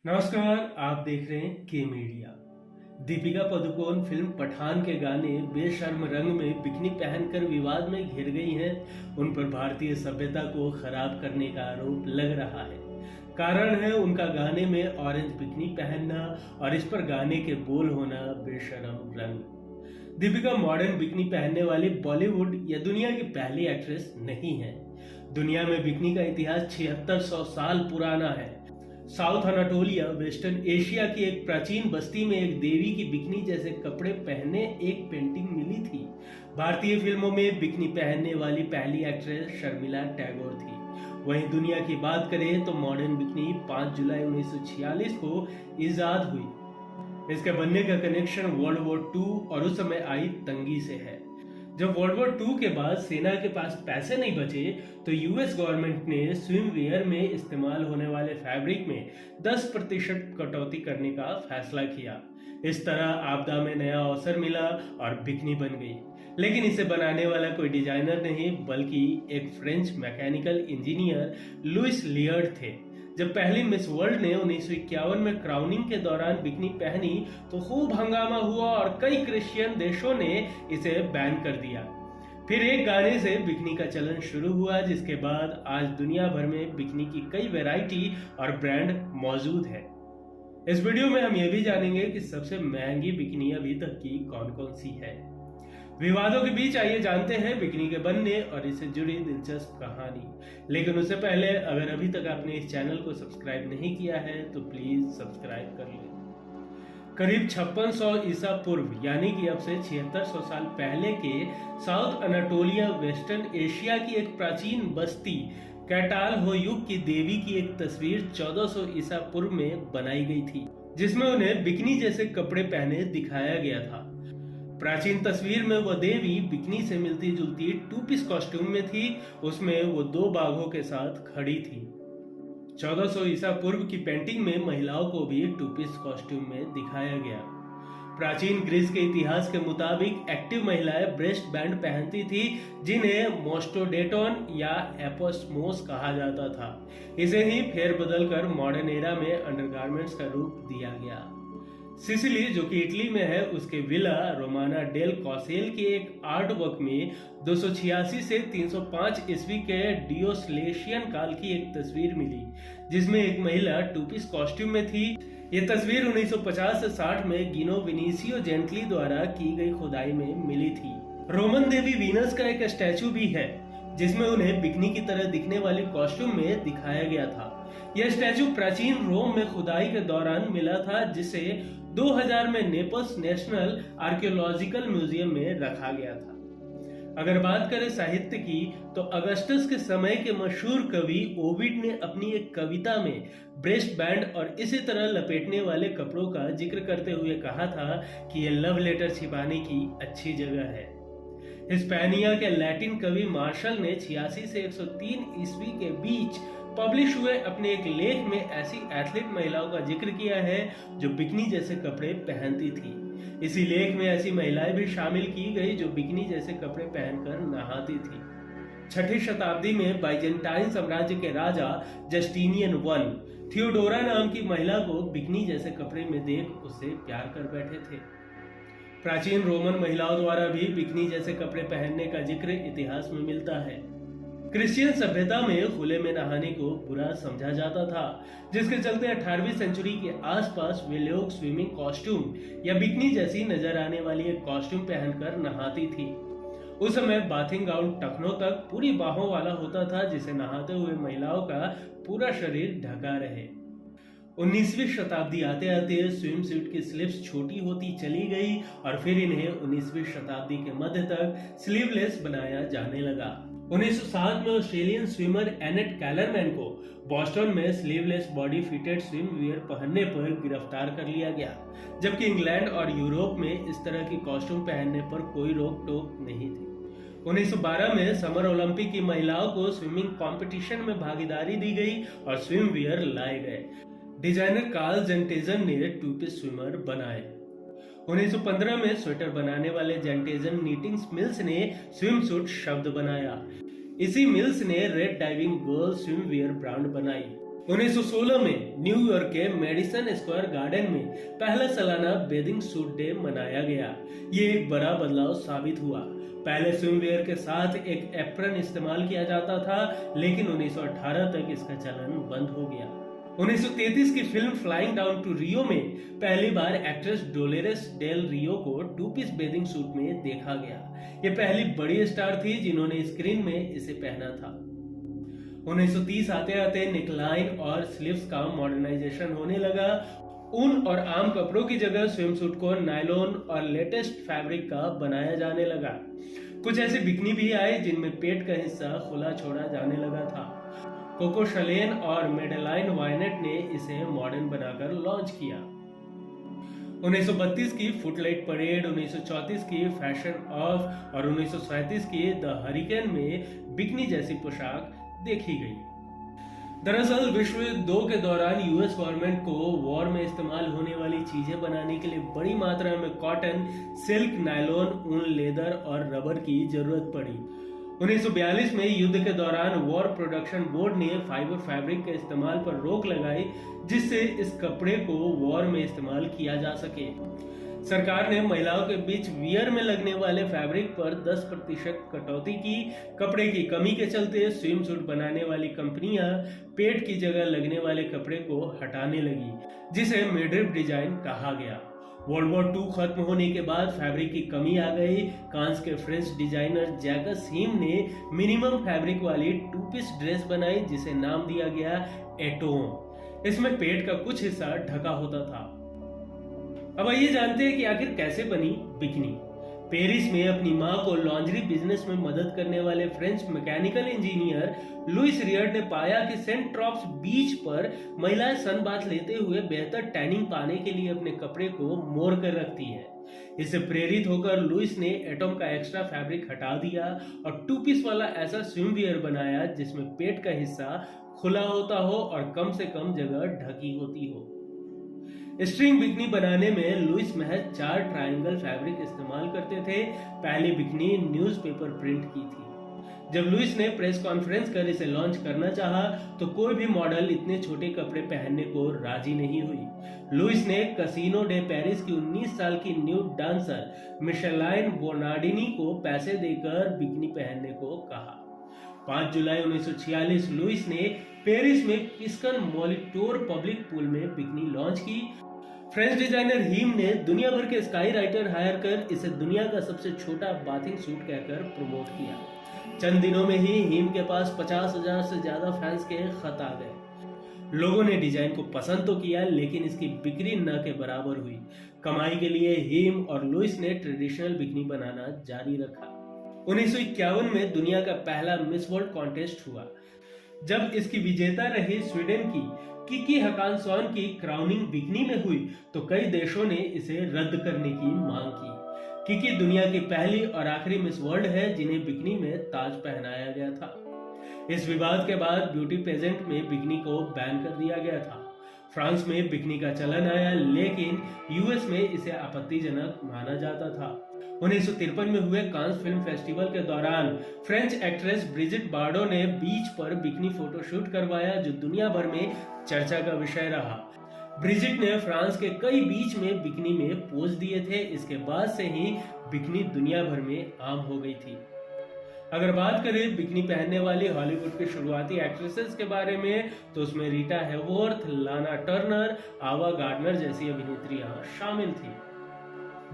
नमस्कार, आप देख रहे हैं के मीडिया। दीपिका पादुकोण फिल्म पठान के गाने बेशर्म रंग में बिकनी पहनकर विवाद में घिर गई हैं। उन पर भारतीय सभ्यता को खराब करने का आरोप लग रहा है। कारण है उनका गाने में ऑरेंज बिकनी पहनना और इस पर गाने के बोल होना बेशर्म रंग। दीपिका मॉडर्न बिकनी पहनने वाली बॉलीवुड या दुनिया की पहली एक्ट्रेस नहीं है। दुनिया में बिकनी का इतिहास 7600 साल पुराना है। साउथ अनाटोलिया वेस्टर्न एशिया की एक प्राचीन बस्ती में एक देवी की बिकनी जैसे कपड़े पहने एक पेंटिंग मिली थी। भारतीय फिल्मों में बिकनी पहनने वाली पहली एक्ट्रेस शर्मिला टैगोर थी। वहीं दुनिया की बात करें तो मॉडर्न बिकनी 5 जुलाई 1946 को इजाद हुई। इसके बनने का कनेक्शन वर्ल्ड वॉर II और उस समय आई तंगी से है। जब वर्ल्ड वॉर II के बाद सेना के पास पैसे नहीं बचे तो यूएस गवर्नमेंट ने स्विमवेयर में इस्तेमाल होने वाले फैब्रिक में 10% कटौती करने का फैसला किया। इस तरह आपदा में नया अवसर मिला और बिकनी बन गई। लेकिन इसे बनाने वाला कोई डिजाइनर नहीं बल्कि एक फ्रेंच मैकेनिकल इंजीनियर लुइस लियर्ड थे। जब पहली मिस वर्ल्ड ने 1951 में क्राउनिंग के दौरान बिकनी पहनी तो खूब हंगामा हुआ और कई क्रिश्चियन देशों ने इसे बैन कर दिया। फिर एक गाने से बिकनी का चलन शुरू हुआ, जिसके बाद आज दुनिया भर में बिकनी की कई वैरायटी और ब्रांड मौजूद है। इस वीडियो में हम ये भी जानेंगे कि सबसे महंगी बिकनी अभी तक की कौन कौन सी है। विवादों के बीच आइए जानते हैं बिकनी के बनने और इससे जुड़ी दिलचस्प कहानी। लेकिन उससे पहले अगर अभी तक आपने इस चैनल को सब्सक्राइब नहीं किया है तो प्लीज सब्सक्राइब कर लें। करीब 5600 ईसा पूर्व यानी कि अब से 7600 साल पहले के साउथ अनाटोलिया वेस्टर्न एशिया की एक प्राचीन बस्ती कैटाल हो युग की देवी की एक तस्वीर 1400 ईसा पूर्व में बनाई गई थी, जिसमें उन्हें बिकनी जैसे कपड़े पहने दिखाया गया था। प्राचीन तस्वीर में वह देवी बिकनी से मिलती जुलती 2 पीस कॉस्ट्यूम में थी। उसमें वो 2 बाघों के साथ खड़ी थी। 1400 ईसा पूर्व की पेंटिंग में महिलाओं को भी 2 पीस कॉस्ट्यूम में दिखाया गया। प्राचीन ग्रीस के इतिहास के मुताबिक एक्टिव महिलाएं ब्रेस्ट बैंड पहनती थी, जिन्हें मोस्टोडेटोन या एपोस्मोस कहा जाता था। इसे ही फेरबदल कर मॉडर्न एरा में अंडरगारमेंट्स का रूप दिया गया। सिसिली जो कि इटली में है, उसके विला रोमाना डेल कॉसेल के एक आर्ट वर्क में 286 से 305 ईस्वी के डियोक्लेशियन काल की एक तस्वीर मिली, जिसमें एक महिला 2 पीस कॉस्ट्यूम में थी। ये तस्वीर 1950 से 60 में गिनो विनीसियो जेंटली द्वारा की गई खुदाई में मिली थी। रोमन देवी वीनस का एक स्टैचू भी है, जिसमें उन्हें बिकनी की तरह दिखने वाली कॉस्ट्यूम में दिखाया गया था। यह स्टैचू प्राचीन रोम में खुदाई के दौरान मिला था, जिसे 2000 में नेपल्स नेशनल आर्कियोलॉजिकल म्यूजियम में रखा गया था। अगर बात करें साहित्य की तो अगस्टस के समय के मशहूर कवि ओविड ने अपनी एक कविता में ब्रेस्ट बैंड और इसी तरह लपेटने वाले कपड़ों का जिक्र करते हुए कहा था कि यह लव लेटर छिपाने की अच्छी जगह है। हिस्पैनिया के लैटिन कवि मार्शल ने 86 से 103 ईस्वी के बीच पब्लिश हुए अपने एक लेख में ऐसी एथलीट महिलाओं का जिक्र किया है जो बिकनी जैसे कपड़े पहनती थी। इसी लेख में ऐसी महिलाएं भी शामिल की गई जो बिकनी जैसे कपड़े पहनकर नहाती थी। 6ठी शताब्दी में बाइजेंटाइन साम्राज्य के राजा जस्टिनियन I थियोडोरा नाम की महिला को बिकनी जैसे कपड़े में देख उससे प्यार कर बैठे थे। प्राचीन रोमन महिलाओं द्वारा भी बिकनी जैसे कपड़े पहनने का जिक्र इतिहास में मिलता है। क्रिश्चियन सभ्यता में खुले में नहाने को बुरा समझा जाता था, जिसके चलते 18वीं सेंचुरी के आसपास वे लोग स्विमिंग कॉस्ट्यूम या बिकनी जैसी नजर आने वाली एक कॉस्ट्यूम पहनकर नहाती थी। उस समय बाथिंग गाउन टखनों तक पूरी बाहों वाला होता था, जिसे नहाते हुए महिलाओं का पूरा शरीर ढका रहे। 19वीं शताब्दी आते आते स्विम सूट की स्लीव्स छोटी होती चली गई और फिर इन्हें 19वीं शताब्दी के मध्य तक स्लीवलेस बनाया जाने लगा। 1907 में ऑस्ट्रेलियन स्विमर एनेट कैलरमैन को बॉस्टन में sleeveless body fitted swim wear पहनने पर गिरफ्तार कर लिया गया, जबकि इंग्लैंड और यूरोप में इस तरह की कॉस्ट्यूम पहनने पर कोई रोक टोक नहीं थी। 1912 में समर ओलंपिक की महिलाओं को स्विमिंग कंपटीशन में भागीदारी दी गई और स्विम वियर लाए गए। डिजाइनर कार्ल जेंटेजन ने 2 पीस स्विमर बनाए। 1915 में स्वेटर बनाने वाले जेंटेजन नीटिंग मिल्स ने स्विम सूट शब्द बनाया। इसी मिल्स ने red diving girl swim wear brand बनाई। 1916 में न्यूयॉर्क के मेडिसन स्क्वायर गार्डन में पहला सालाना बेदिंग सूट डे मनाया गया। ये एक बड़ा बदलाव साबित हुआ। पहले स्विमवेयर के साथ एक एप्रन इस्तेमाल किया जाता था, लेकिन 1918 तक इसका चलन बंद हो गया। 1933 की film flying down to Rio में पहली बार एक्ट्रेस डोलोरेस डेल रियो को टू पीस बेदिंग सूट में देखा गया। ये पहली बड़ी स्टार थी जिन्होंने स्क्रीन में इसे पहना था। 1930 आते आते नेकलाइन और स्लीव्स का मॉडर्नाइजेशन होने लगा। ऊन और आम कपड़ों की जगह स्विमसूट को नायलॉन और लेटेस्ट फैब्रिक का बनाया जाने लगा। कुछ ऐसे बिकनी भी आए जिनमें पेट का हिस्सा खुला छोड़ा जाने लगा था। कोको शलेन और मेडेलाइन वायनेट ने इसे मॉडर्न बनाकर लॉन्च किया। 1932 की फुटलाइट परेड, 1934 की फैशन ऑफ और 1937 की द हरिकेन में बिकनी जैसी पोशाक देखी गई। दरअसल विश्व युद्ध 2 के दौरान यूएस गवर्नमेंट को वॉर में इस्तेमाल होने वाली चीजें बनाने के लिए बड़ी मात्रा में कॉटन, सिल्क, नायलॉन, ऊन, लेदर और रबर की जरूरत पड़ी। 1942 में युद्ध के दौरान वॉर प्रोडक्शन बोर्ड ने फाइबर फैब्रिक के इस्तेमाल पर रोक लगाई, जिससे इस कपड़े को वॉर में इस्तेमाल किया जा सके। सरकार ने महिलाओं के बीच वियर में लगने वाले फैब्रिक पर 10% कटौती की। कपड़े की कमी के चलते स्विम सूट बनाने वाली कंपनियां पेट की जगह लगने वाले कपड़े को हटाने लगी, जिसे मिडरिफ डिजाइन कहा गया। वर्ल्ड वॉर 2 खत्म होने के बाद फैब्रिक की कमी आ गई। कांस के फ्रेंच डिजाइनर जैकस हीम ने मिनिमम फैब्रिक वाली टू पीस ड्रेस बनाई, जिसे नाम दिया गया एटोम। इसमें पेट का कुछ हिस्सा ढका होता था। अब आइए जानते हैं कि आखिर कैसे बनी बिकनी। पेरिस में अपनी मां को लॉन्ड्री बिजनेस में मदद करने वाले French mechanical engineer Louis Reard ने पाया कि सेंट ट्रॉप्स बीच पर महिलाएं सन बाथ लेते हुए बेहतर टैनिंग पाने के लिए अपने कपड़े को मोड़ कर रखती है। इससे प्रेरित होकर लुइस ने एटम का एक्स्ट्रा फैब्रिक हटा दिया और टू पीस वाला ऐसा स्विमवियर बनाया जिसमें पेट का हिस्सा खुला होता हो और कम से कम जगह ढकी होती हो। स्ट्रिंग बिकनी बनाने में लुइस महज 4 ट्रायंगल फैब्रिक इस्तेमाल करते थे। पहली बिकनी न्यूज़पेपर प्रिंट की थी। जब लुइस ने प्रेस कॉन्फ्रेंस कर इसे लॉन्च करना चाहा, तो कोई भी मॉडल इतने छोटे कपड़े पहनने को राजी नहीं हुई। लुइस ने कैसीनो डे पेरिस की 19 साल की न्यूड डांसर मिशेलाइन बोनार्डिनी को पैसे देकर बिकनी पहनने को कहा। 5 जुलाई 1946 लुइस ने पेरिस में पिस्कन मोलिटोर पब्लिक पूल में बिकनी लॉन्च की। फ्रेंच डिजाइनर हीम ने दुनिया भर के स्काई राइटर हायर कर इसे दुनिया का सबसे छोटा बाथिंग सूट कहकर प्रमोट किया। चंद दिनों में ही हीम के पास 50,000 से ज्यादा फैंस के खत आ गए। लोगों ने डिजाइन को पसंद तो किया, लेकिन इसकी बिक्री न के बराबर हुई। कमाई के लिए हीम और लुइस ने ट्रेडिशनल बिकनी बनाना जारी रखा। 1951 में दुनिया का पहला मिस वर्ल्ड कॉन्टेस्ट हुआ। जब इसकी विजेता रही स्वीडन की किकी हकानसॉन की क्राउनिंग बिकनी में हुई, तो कई देशों ने इसे रद्द करने की मांग की। किकी दुनिया की पहली और आखिरी मिस वर्ल्ड है जिन्हें बिकनी में ताज पहनाया गया था। इस विवाद के बाद ब्यूटी पेजेंट में बिकनी को बैन कर दिया गया था। फ्रांस में बिकनी का चलन आया, लेकिन यूएस में इसे आपत्तिजनक माना जाता था। 1953 में हुए कांस फिल्म फेस्टिवल के दौरान फ्रेंच एक्ट्रेस ब्रिजिट बार्डो ने बीच पर बिकनी फोटोशूट करवाया, जो दुनिया भर में चर्चा का विषय रहा। ब्रिजिट ने फ्रांस के कई बीच में बिकनी में पोज दिए थे। इसके बाद से ही बिकनी दुनिया भर में आम हो गई थी। अगर बात करें बिकनी पहनने वाली हॉलीवुड की शुरुआती एक्ट्रेसेस के बारे में, तो उसमें रीटा हैवर्थ, लाना टर्नर, आवा गार्डनर जैसी अभिनेत्रियां शामिल थी।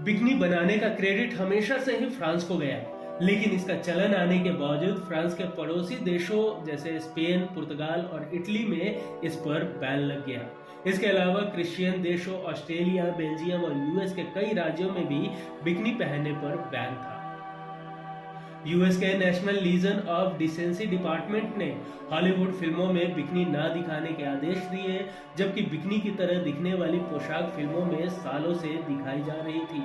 बिकनी बनाने का क्रेडिट हमेशा से ही फ्रांस को गया, लेकिन इसका चलन आने के बावजूद फ्रांस के पड़ोसी देशों जैसे स्पेन, पुर्तगाल और इटली में इस पर बैन लग गया। इसके अलावा क्रिश्चियन देशों ऑस्ट्रेलिया, बेल्जियम और यूएस के कई राज्यों में भी बिकनी पहनने पर बैन था। यूएस के National Legion of Decency department ने हॉलीवुड फिल्मों में बिकनी ना दिखाने के आदेश दिए, जबकि बिकनी की तरह दिखने वाली पोशाक फिल्मों में सालों से दिखाई जा रही थी।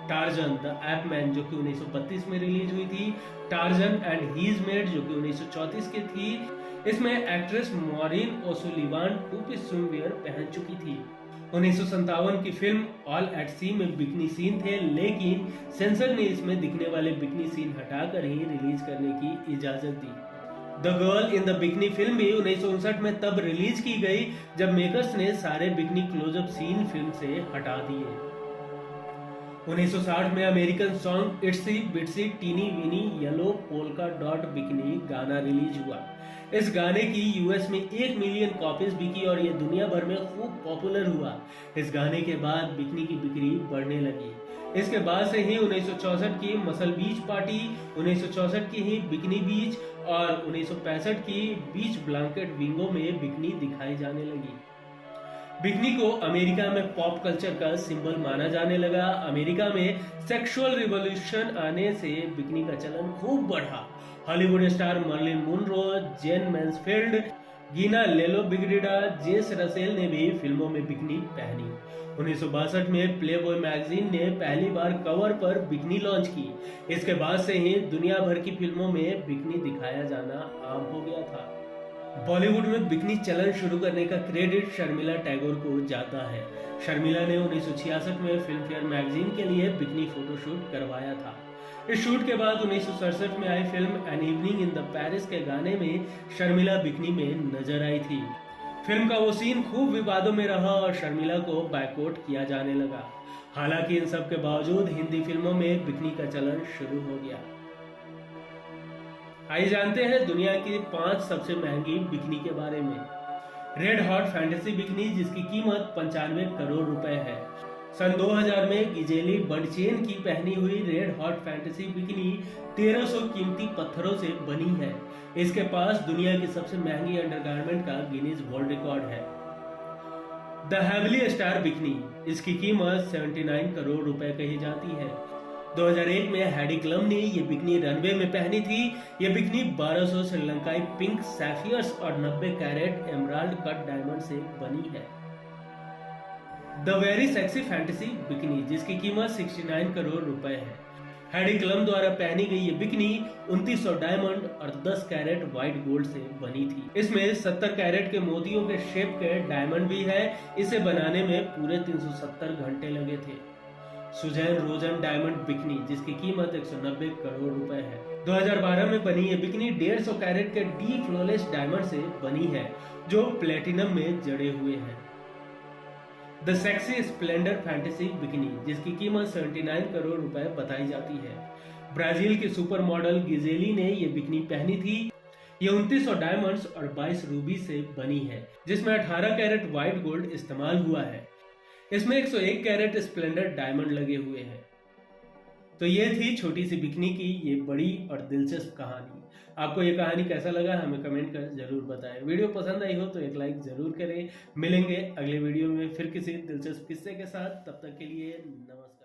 टार्जन द एपमैन जो कि 1932 में रिलीज हुई थी, टार्जन एंड हीज मेड जो कि 1934 की थी, इसमें एक्ट्रेस मॉरिन ओसुलिवान टू पीस स्विमवियर पहन चुकी थी। 1957 की फिल्म ऑल एट सी में बिकनी सीन थे, लेकिन सेंसर ने इसमें दिखने वाले बिकनी सीन हटाकर ही रिलीज करने की इजाजत दी। The girl in the bikini film भी 1959 में तब रिलीज की गई जब मेकर्स ने सारे बिकनी क्लोजअप सीन फिल्म से हटा दिए। 1960 में अमेरिकन सॉन्ग इट्सी बिट्सी टीनी विनी येलो पोल्का डॉट बिकनी गाना रिलीज हुआ। इस गाने की यूएस में 1 मिलियन कॉपीज बिकी और ये दुनिया भर में खूब पॉपुलर हुआ। इस गाने के बाद बिकनी की बिक्री बढ़ने लगी। इसके बाद से ही 1964 की मसल बीच पार्टी, 1964 की ही बिकनी बीच और 1965 की बीच ब्लैंकेट विंगो में बिकनी दिखाई जाने लगी। बिकनी को अमेरिका में पॉप कल्चर का सिंबल माना जाने लगा। अमेरिका में सेक्सुअल रिवॉल्यूशन आने से बिकनी का चलन खूब बढ़ा। हॉलीवुड स्टार मर्लिन मुनरो, जेन मैन्सफील्ड, गीना लेलो बिग्रिडा, जेस रसेल ने भी फिल्मों में बिकनी पहनी। 1962 में प्लेबॉय मैगजीन ने पहली बार कवर पर बिकनी लॉन्च की। इसके बाद से ही दुनिया भर की फिल्मों में बिकनी दिखाया जाना आम हो गया था। बॉलीवुड में बिकनी चलन शुरू करने का क्रेडिट शर्मिला टैगोर को जाता है। शर्मिला ने 1966 में फिल्म फेयर मैगजीन के लिए बिकनी फोटोशूट करवाया था। इस शूट के बाद 1967 में आई फिल्म an evening in the Paris के गाने में शर्मिला बिकनी में नजर आई थी। फिल्म का वो सीन खूब विवादों में रहा और शर्मिला को बायकॉट किया जाने लगा। हालांकि इन सब के बावजूद हिंदी फिल्मों में बिकनी का चलन शुरू हो गया। आइए जानते हैं दुनिया की 5 सबसे महंगी बिकनी के बारे में। रेड हॉट फैंटेसी बिकनी, जिसकी कीमत 95 करोड़ रुपए है। सन 2000 में गिजेली बर्डचेन की पहनी हुई रेड हॉट फैंटेसी बिकनी 1300 कीमती पत्थरों से बनी है। इसके पास दुनिया की सबसे महंगी अंडरगारमेंट का गिनीज वर्ल्ड रिकॉर्ड है। द हेवली स्टार बिकनी, इसकी कीमत 79 करोड़ रुपए कही जाती है। 2001 में हैडी क्लम ने ये बिकनी रनवे में पहनी थी। ये बिकनी 1200 श्रीलंकाई पिंक सैफियर्स और 90 कैरेट एमराल्ड कट डायमंड से बनी है। The very sexy fantasy bikini, जिसकी कीमत 69 करोड़ रुपए है। हैडी क्लम द्वारा पहनी गई ये बिकनी 2900 डायमंड और 10 कैरेट व्हाइट गोल्ड से बनी थी। इसमें 70 कैरेट के मोतियों के शेप के डायमंड भी है। इसे बनाने में पूरे 370 घंटे लगे थे। सुजैन रोजन डायमंड बिकनी, जिसकी कीमत 190 करोड़ रुपए है। 2012 में बनी ये बिकनी 150 कैरेट के डी फ्लोलेस डायमंड से बनी है, जो प्लेटिनम में जड़े हुए हैं। The sexy Splendor fantasy bikini, जिसकी कीमत 79 करोड़ रुपए बताई जाती है। ब्राजील की सुपर मॉडल गिजेली ने ये बिकनी पहनी थी। ये 2900 डायमंड्स और 22 रूबी से बनी है, जिसमें 18 कैरेट व्हाइट गोल्ड इस्तेमाल हुआ है। इसमें 101 कैरेट स्प्लेंडर डायमंड लगे हुए हैं। तो ये थी छोटी सी बिकनी की ये बड़ी और दिलचस्प कहानी। आपको ये कहानी कैसा लगा हमें कमेंट कर जरूर बताएं। वीडियो पसंद आई हो तो एक लाइक जरूर करें। मिलेंगे अगले वीडियो में फिर किसी दिलचस्प किस्से के साथ। तब तक के लिए नमस्कार।